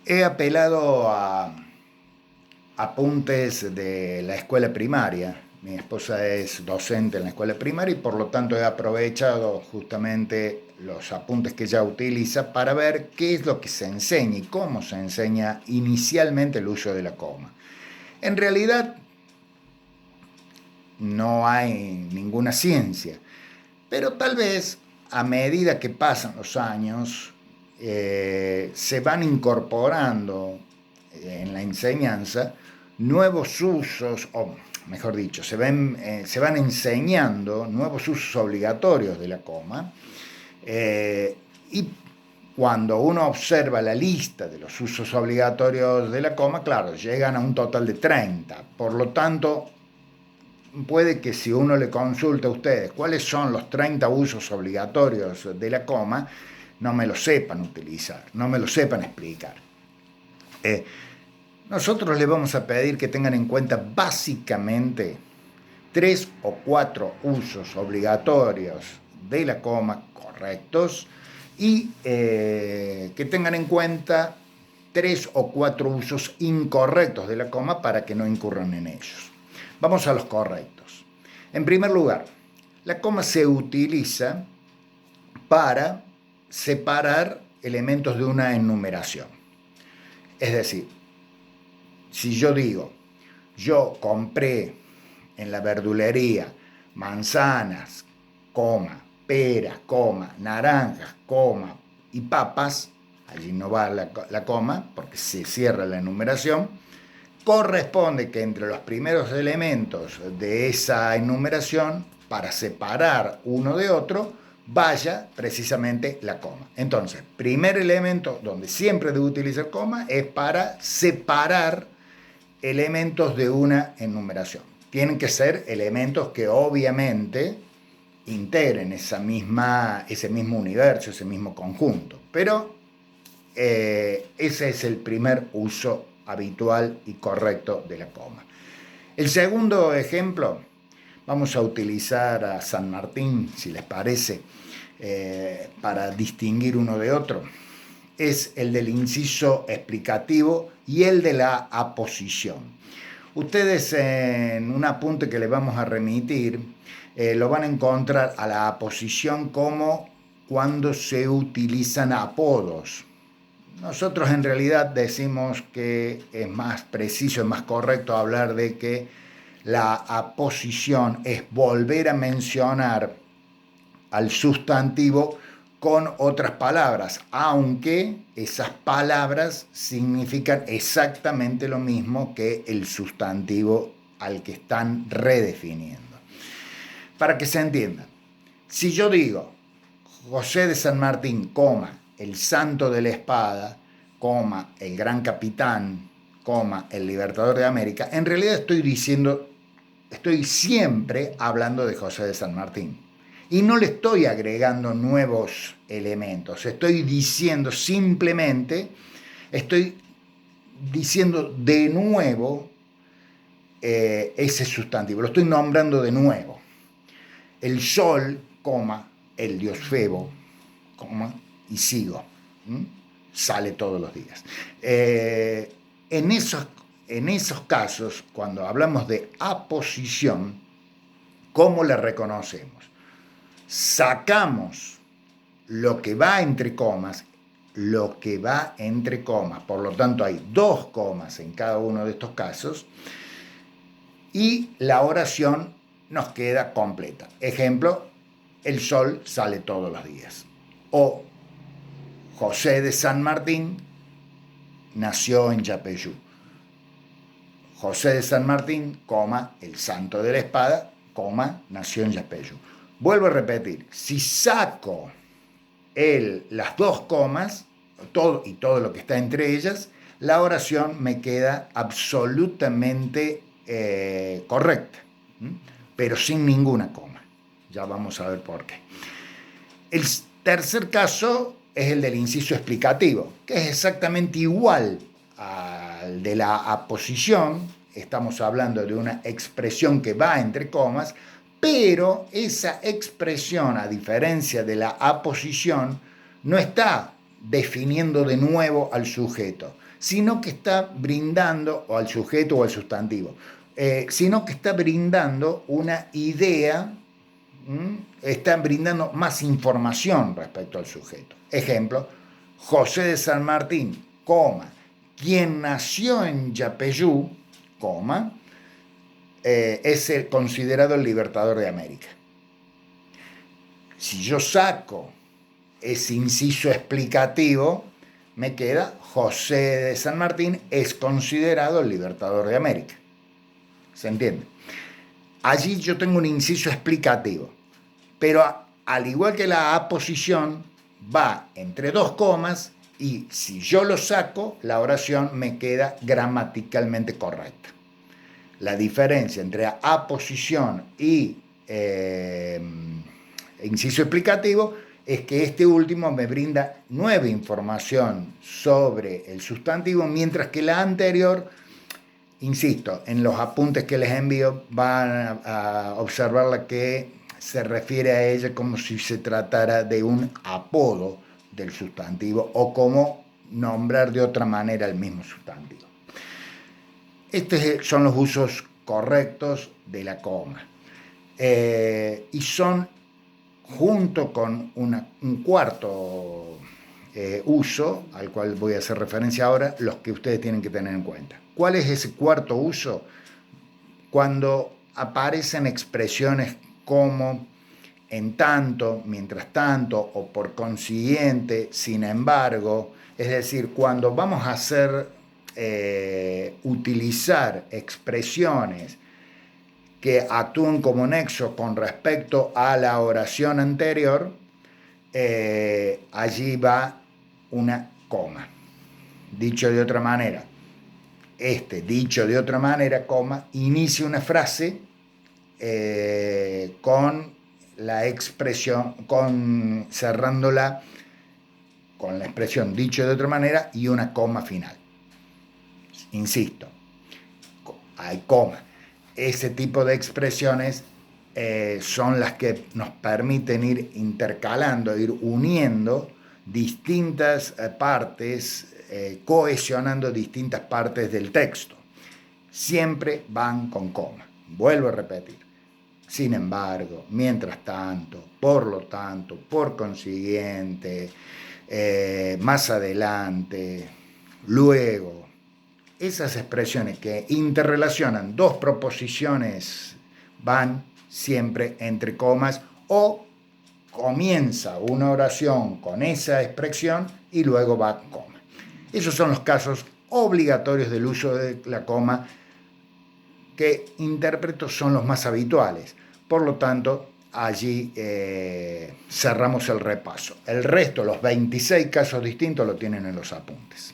He apelado a apuntes de la escuela primaria. Mi esposa es docente en la escuela primaria y por lo tanto he aprovechado justamente los apuntes que ella utiliza para ver qué es lo que se enseña y cómo se enseña inicialmente el uso de la coma. En realidad no hay ninguna ciencia, pero tal vez a medida que pasan los años se van incorporando en la enseñanza nuevos usos, o mejor dicho, se van enseñando nuevos usos obligatorios de la coma, y cuando uno observa la lista de los usos obligatorios de la coma, claro, llegan a un total de 30. Por lo tanto, puede que si uno le consulta a ustedes cuáles son los 30 usos obligatorios de la coma, no me lo sepan utilizar, no me lo sepan explicar. Eh, Nosotros les vamos a pedir que tengan en cuenta básicamente 3 o 4 usos obligatorios de la coma correctos y que tengan en cuenta 3 o 4 usos incorrectos de la coma para que no incurran en ellos. Vamos a los correctos. En primer lugar, la coma se utiliza para separar elementos de una enumeración. Es decir, si yo digo, yo compré en la verdulería manzanas, coma, peras, coma, naranjas, coma y papas, allí no va la coma porque se cierra la enumeración, corresponde que entre los primeros elementos de esa enumeración, para separar uno de otro, vaya precisamente la coma. Entonces, primer elemento donde siempre debo utilizar coma es para separar elementos de una enumeración. Tienen que ser elementos que obviamente integren ese mismo universo, ese mismo conjunto. Pero ese es el primer uso habitual y correcto de la coma. El segundo ejemplo, vamos a utilizar a San Martín, si les parece, para distinguir uno de otro. Es el del inciso explicativo y el de la aposición. Ustedes en un apunte que les vamos a remitir lo van a encontrar a la aposición como cuando se utilizan apodos. Nosotros en realidad decimos que es más preciso, es más correcto hablar de que la aposición es volver a mencionar al sustantivo con otras palabras, aunque esas palabras significan exactamente lo mismo que el sustantivo al que están redefiniendo. Para que se entienda, si yo digo José de San Martín, coma, el santo de la espada, coma, el gran capitán, coma, el libertador de América, en realidad estoy siempre hablando de José de San Martín. Y no le estoy agregando nuevos elementos, estoy diciendo de nuevo ese sustantivo, lo estoy nombrando de nuevo. El sol, coma, el dios Febo, coma, y sigo. Sale todos los días. En esos casos, cuando hablamos de aposición, ¿cómo la reconocemos? Sacamos lo que va entre comas, por lo tanto hay 2 comas en cada uno de estos casos, y la oración nos queda completa. Ejemplo, el sol sale todos los días. O José de San Martín nació en Yapeyú. José de San Martín, coma, el santo de la espada, coma, nació en Yapeyú. Vuelvo a repetir, si saco las 2 comas y todo lo que está entre ellas, la oración me queda absolutamente correcta, pero sin ninguna coma. Ya vamos a ver por qué. El tercer caso es el del inciso explicativo, que es exactamente igual al de la aposición. Estamos hablando de una expresión que va entre comas, pero esa expresión, a diferencia de la aposición, no está definiendo de nuevo al sujeto, sino que está brindando, o al sujeto o al sustantivo, sino que está brindando una idea, está brindando más información respecto al sujeto. Ejemplo, José de San Martín, quien nació en Yapeyú, es considerado el libertador de América. Si yo saco ese inciso explicativo, me queda José de San Martín es considerado el libertador de América. ¿Se entiende? Allí yo tengo un inciso explicativo, pero al igual que la aposición, va entre dos comas y si yo lo saco, la oración me queda gramaticalmente correcta. La diferencia entre aposición y inciso explicativo es que este último me brinda nueva información sobre el sustantivo, mientras que la anterior, insisto, en los apuntes que les envío van a observar la que se refiere a ella como si se tratara de un apodo del sustantivo o como nombrar de otra manera el mismo sustantivo. Estos son los usos correctos de la coma. Y son, junto con un cuarto uso, al cual voy a hacer referencia ahora, los que ustedes tienen que tener en cuenta. ¿Cuál es ese cuarto uso? Cuando aparecen expresiones como en tanto, mientras tanto, o por consiguiente, sin embargo, es decir, cuando vamos a utilizar expresiones que actúan como nexo con respecto a la oración anterior, allí va una coma. Dicho de otra manera, dicho de otra manera, inicia una frase con la expresión, cerrándola con la expresión dicho de otra manera y una coma final. Insisto, hay coma. Ese tipo de expresiones son las que nos permiten ir intercalando, ir uniendo distintas partes, cohesionando distintas partes del texto. Siempre van con coma. Vuelvo a repetir. Sin embargo, mientras tanto, por lo tanto, por consiguiente, más adelante, luego, esas expresiones que interrelacionan dos proposiciones van siempre entre comas o comienza una oración con esa expresión y luego va coma. Esos son los casos obligatorios del uso de la coma que interpreto son los más habituales. Por lo tanto, allí cerramos el repaso. El resto, los 26 casos distintos, lo tienen en los apuntes.